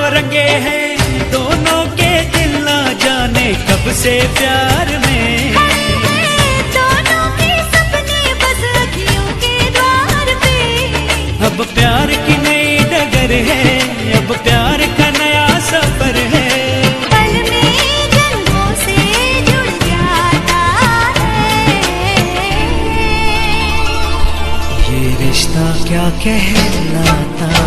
रंगे हैं दोनों के दिल, ना जाने कब से प्यार में। दोनों के सपने बस अखियों के द्वार पे। अब प्यार की नई डगर है, अब प्यार का नया सफर है। पल में जन्मों से जुड़ जाता है। ये रिश्ता क्या कहलाता